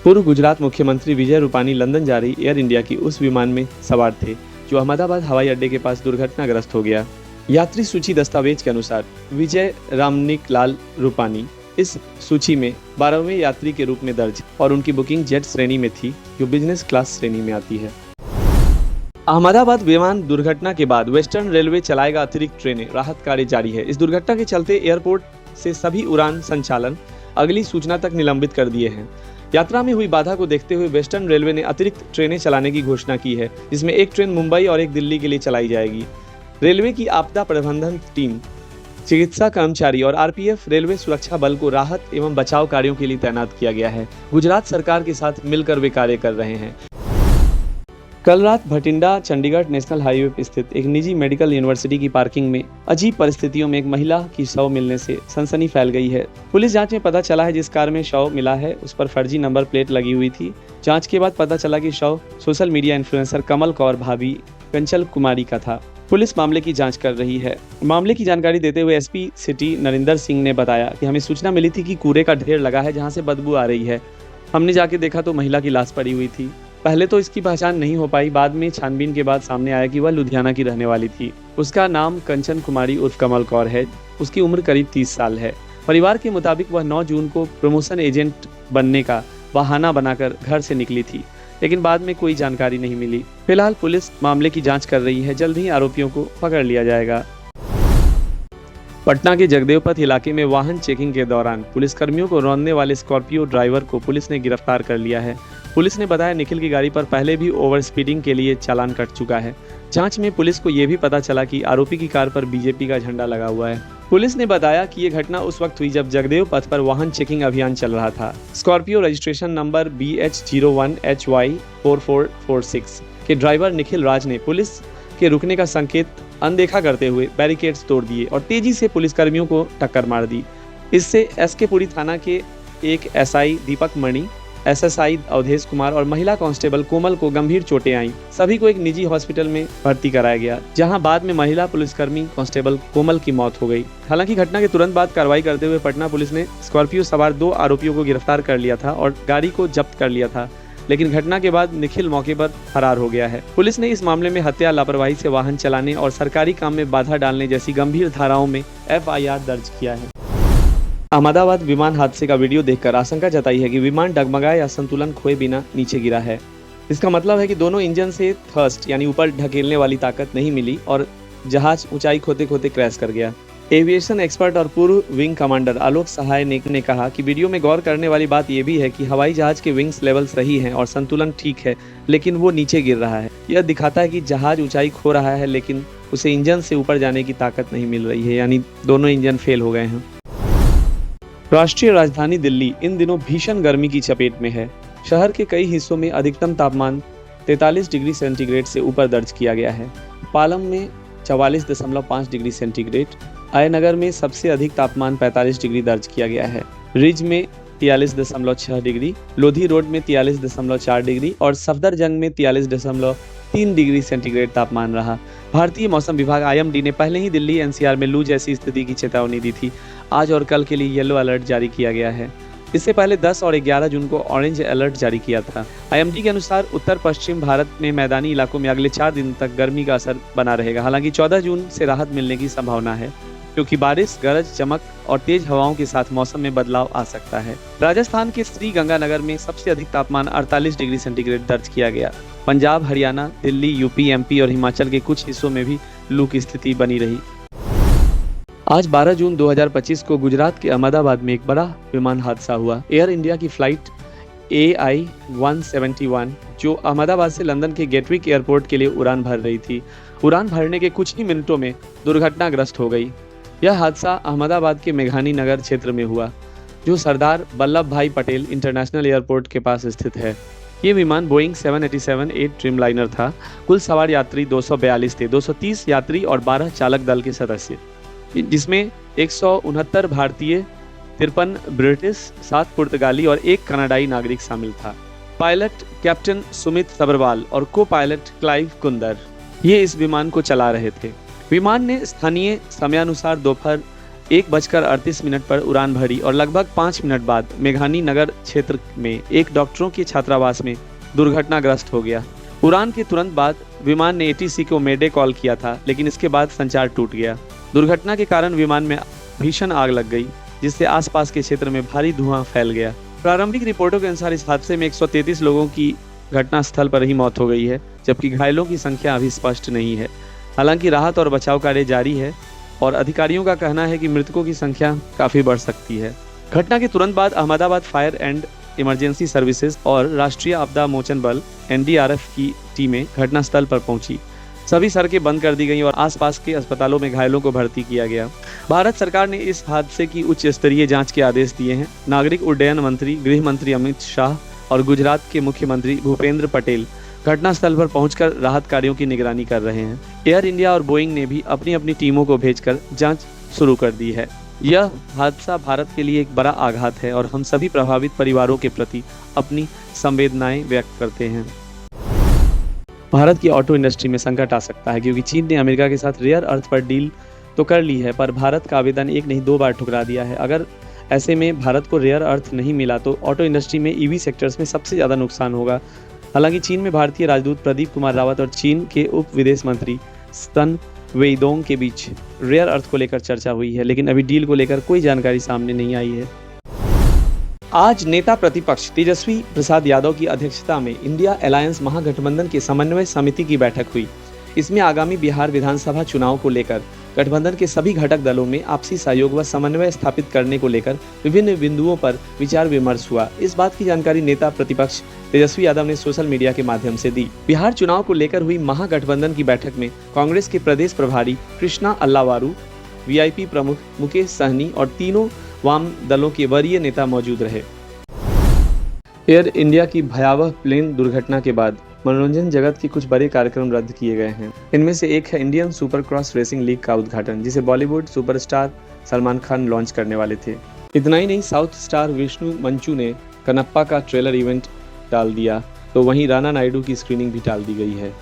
पूर्व गुजरात मुख्यमंत्री विजय रूपानी लंदन जा रही एयर इंडिया की उस विमान में सवार थे जो अहमदाबाद हवाई अड्डे के पास दुर्घटनाग्रस्त हो गया। यात्री सूची दस्तावेज के अनुसार विजय रामनिकलाल रूपानी इस सूची में 12वें यात्री के रूप में दर्ज और उनकी बुकिंग जेट श्रेणी में थी जो बिजनेस क्लास श्रेणी में आती है। अहमदाबाद विमान दुर्घटना के बाद वेस्टर्न रेलवे चलाएगा अतिरिक्त ट्रेनें, राहत कार्य जारी है। इस दुर्घटना के चलते एयरपोर्ट से सभी उड़ान संचालन अगली सूचना तक निलंबित कर दिए हैं। यात्रा में हुई बाधा को देखते हुए वेस्टर्न रेलवे ने अतिरिक्त ट्रेनें चलाने की घोषणा की है, जिसमें एक ट्रेन मुंबई और एक दिल्ली के लिए चलाई जाएगी। रेलवे की आपदा प्रबंधन टीम, चिकित्सा कर्मचारी और आरपीएफ रेलवे सुरक्षा बल को राहत एवं बचाव कार्यों के लिए तैनात किया गया है। गुजरात सरकार के साथ मिलकर वे कार्य कर रहे हैं। कल रात भटिंडा चंडीगढ़ नेशनल हाईवे पर स्थित एक निजी मेडिकल यूनिवर्सिटी की पार्किंग में अजीब परिस्थितियों में एक महिला की शव मिलने से सनसनी फैल गई है। पुलिस जांच में पता चला है जिस कार में शव मिला है उस पर फर्जी नंबर प्लेट लगी हुई थी। जांच के बाद पता चला कि शव सोशल मीडिया इन्फ्लुएंसर कमल कौर भाभी कंचल कुमारी का था। पुलिस मामले की जांच कर रही है। मामले की जानकारी देते हुए एसपी सिटी नरिंदर सिंह ने बताया कि हमें सूचना मिली थी कि कूड़े का ढेर लगा है जहां से बदबू आ रही है। हमने जाके देखा तो महिला की लाश पड़ी हुई थी। पहले तो इसकी पहचान नहीं हो पाई, बाद में छानबीन के बाद सामने आया कि वह लुधियाना की रहने वाली थी। उसका नाम कंचन कुमारी उर्फ कमल कौर है। उसकी उम्र करीब 30 साल है। परिवार के मुताबिक वह 9 जून को प्रमोशन एजेंट बनने का बहाना बनाकर घर से निकली थी, लेकिन बाद में कोई जानकारी नहीं मिली। फिलहाल पुलिस मामले की जांच कर रही है। जल्द ही आरोपियों को पकड़ लिया जाएगा। पटना के जगदेवपथ इलाके में वाहन चेकिंग के दौरान पुलिसकर्मियों को रौंदने वाले स्कॉर्पियो ड्राइवर को पुलिस ने गिरफ्तार कर लिया है। पुलिस ने बताया निखिल की गाड़ी पर पहले भी ओवर स्पीडिंग के लिए चालान कट चुका है। जांच में पुलिस को यह भी पता चला कि आरोपी की कार पर बीजेपी का झंडा लगा हुआ है। पुलिस ने बताया कि यह घटना उस वक्त हुई जब जगदेव पथ पर वाहन चेकिंग अभियान चल रहा था। स्कॉर्पियो रजिस्ट्रेशन नंबर BH01HY4446 के ड्राइवर निखिल राज ने पुलिस के रुकने का संकेत अनदेखा करते हुए बैरिकेड्स तोड़ दिए और तेजी से पुलिसकर्मियों को टक्कर मार दी। इससे एसके पुरी थाना के एक एसआई दीपक मणि, एसएसआई अवधेश कुमार और महिला कांस्टेबल कोमल को गंभीर चोटें आईं। सभी को एक निजी हॉस्पिटल में भर्ती कराया गया, जहां बाद में महिला पुलिसकर्मी कांस्टेबल कोमल की मौत हो गई। हालांकि घटना के तुरंत बाद कार्रवाई करते हुए पटना पुलिस ने स्कॉर्पियो सवार 2 आरोपियों को गिरफ्तार कर लिया था और गाड़ी को जब्त कर लिया था, लेकिन घटना के बाद निखिल मौके पर फरार हो गया है। पुलिस ने इस मामले में हत्या, लापरवाही से वाहन चलाने और सरकारी काम में बाधा डालने जैसी गंभीर धाराओं में एफआईआर दर्ज किया है। अहमदाबाद विमान हादसे का वीडियो देखकर आशंका जताई है कि विमान डगमगाए या संतुलन खोए बिना नीचे गिरा है। इसका मतलब है कि दोनों इंजन से थ्रस्ट यानी ऊपर ढकेलने वाली ताकत नहीं मिली और जहाज ऊंचाई खोते खोते क्रैश कर गया। एविएशन एक्सपर्ट और पूर्व विंग कमांडर आलोक सहाय ने कहा कि वीडियो में गौर करने वाली बात यह भी है कि हवाई जहाज के विंग्स लेवल सही हैं और संतुलन ठीक है, लेकिन वो नीचे गिर रहा है। यह दिखाता है कि जहाज ऊंचाई खो रहा है, लेकिन उसे इंजन से ऊपर जाने की ताकत नहीं मिल रही है, यानी दोनों इंजन फेल हो गए हैं। राष्ट्रीय राजधानी दिल्ली इन दिनों भीषण गर्मी की चपेट में है। शहर के कई हिस्सों में अधिकतम तापमान 43 डिग्री सेंटीग्रेड से ऊपर दर्ज किया गया है। पालम में 44.5 डिग्री सेंटीग्रेड, आयनगर में सबसे अधिक तापमान 45 डिग्री दर्ज किया गया है। रिज में 43.6 डिग्री, लोधी रोड में 43.4 डिग्री और सफदरजंग में 43.3 डिग्री सेंटीग्रेड तापमान रहा। भारतीय मौसम विभाग IMD ने पहले ही दिल्ली NCR में लू जैसी स्थिति की चेतावनी दी थी। आज और कल के लिए येलो अलर्ट जारी किया गया है। इससे पहले 10 और 11 जून को ऑरेंज अलर्ट जारी किया था। IMD के अनुसार उत्तर पश्चिम भारत में मैदानी इलाकों में अगले 4 दिन तक गर्मी का असर बना रहेगा। हालांकि 14 जून से राहत मिलने की संभावना है, क्योंकि बारिश, गरज चमक और तेज हवाओं के साथ मौसम में बदलाव आ सकता है। राजस्थान के श्री गंगानगर में सबसे अधिक तापमान 48 डिग्री सेंटीग्रेड दर्ज किया गया। पंजाब, हरियाणा, दिल्ली, यूपी, MP और हिमाचल के कुछ हिस्सों में भी लू की स्थिति बनी रही। आज 12 जून 2025 को गुजरात के अहमदाबाद में एक बड़ा विमान हादसा हुआ। एयर इंडिया की फ्लाइट AI-171 जो अहमदाबाद से लंदन के गेटविक एयरपोर्ट के लिए उड़ान भर रही थी, उड़ान भरने के कुछ ही मिनटों में दुर्घटनाग्रस्त हो गई। यह हादसा अहमदाबाद के मेघानी नगर क्षेत्र में हुआ, जो सरदार वल्लभ भाई पटेल इंटरनेशनल एयरपोर्ट के पास स्थित है। ये विमान बोइंग 787-8 ड्रीमलाइनर था। कुल सवार यात्री 242 थे, 230 यात्री और 12 चालक दल के सदस्य, जिसमें 169 भारतीय, 53 ब्रिटिश, 7 पुर्तगाली और 1 कनाडाई नागरिक शामिल था। पायलट कैप्टन सुमित सबरवाल और को पायलट क्लाइव कुंदर ये इस विमान को चला रहे थे। विमान ने स्थानीय समयानुसार दोपहर 1:38 पर उड़ान भरी और लगभग 5 मिनट बाद मेघानी नगर क्षेत्र में एक डॉक्टरों के छात्रावास में दुर्घटनाग्रस्त हो गया। उड़ान के तुरंत बाद विमान ने एटीसी को मेडे कॉल किया था, लेकिन इसके बाद संचार टूट गया। दुर्घटना के कारण विमान में भीषण आग लग गई, जिससे आसपास के क्षेत्र में भारी धुआं फैल गया। प्रारंभिक रिपोर्टों के अनुसार इस हादसे में 133 लोगों की घटनास्थल पर ही मौत हो गई है, जबकि घायलों की संख्या अभी स्पष्ट नहीं है। हालांकि राहत और बचाव कार्य जारी है और अधिकारियों का कहना है कि मृतकों की संख्या काफी बढ़ सकती है। घटना के तुरंत बाद Ahmedabad fire and emergency services और राष्ट्रीय आपदा मोचन बल एनडीआरएफ की टीमें घटनास्थल पर पहुंची। सभी सड़कें बंद कर दी गईं और आसपास के अस्पतालों में घायलों को भर्ती किया गया। भारत सरकार ने इस हादसे की उच्च स्तरीय जांच के आदेश दिए हैं। नागरिक उड्डयन मंत्री, गृह मंत्री अमित शाह और गुजरात के मुख्यमंत्री भूपेंद्र पटेल घटनास्थल पर पहुंचकर राहत कार्यों की निगरानी कर रहे हैं। एयर इंडिया और बोइंग ने भी अपनी अपनी टीमों को भेजकर जांच शुरू कर दी है। यह हादसा भारत के लिए एक बड़ा आघात है और हम सभी प्रभावित परिवारों के प्रति अपनी संवेदनाएं व्यक्त करते हैं। भारत की ऑटो इंडस्ट्री में संकट आ सकता है, क्योंकि चीन ने अमेरिका के साथ रेयर अर्थ पर डील तो कर ली है, पर भारत का आवेदन एक नहीं 2 बार ठुकरा दिया है। अगर ऐसे में भारत को रेयर अर्थ नहीं मिला तो ऑटो इंडस्ट्री में ईवी सेक्टर्स में सबसे ज़्यादा नुकसान होगा। हालांकि चीन में भारतीय राजदूत प्रदीप कुमार रावत और चीन के उप विदेश मंत्री सन वेइदोंग के बीच रेयर अर्थ को लेकर चर्चा हुई है, लेकिन अभी डील को लेकर कोई जानकारी सामने नहीं आई है। आज नेता प्रतिपक्ष तेजस्वी प्रसाद यादव की अध्यक्षता में इंडिया अलायंस महागठबंधन के समन्वय समिति की बैठक हुई। इसमें आगामी बिहार विधानसभा चुनाव को लेकर गठबंधन के सभी घटक दलों में आपसी सहयोग व समन्वय स्थापित करने को लेकर विभिन्न बिंदुओं पर विचार विमर्श हुआ। इस बात की जानकारी नेता प्रतिपक्ष तेजस्वी यादव ने सोशल मीडिया के माध्यम से दी। बिहार चुनाव को लेकर हुई महागठबंधन की बैठक में कांग्रेस के प्रदेश प्रभारी कृष्णा अल्लावारू, वीआईपी प्रमुख मुकेश सहनी और तीनों वाम दलों के वरीय नेता मौजूद रहे। एयर इंडिया की भयावह प्लेन दुर्घटना के बाद मनोरंजन जगत के कुछ बड़े कार्यक्रम रद्द किए गए हैं। इनमें से एक है Indian super cross racing league का उद्घाटन, जिसे बॉलीवुड सुपरस्टार सलमान खान लॉन्च करने वाले थे। इतना ही नहीं, साउथ स्टार विष्णु मंचू ने कनप्पा का ट्रेलर इवेंट टाल दिया, तो वहीं राणा नायडू की स्क्रीनिंग भी टाल दी गई है।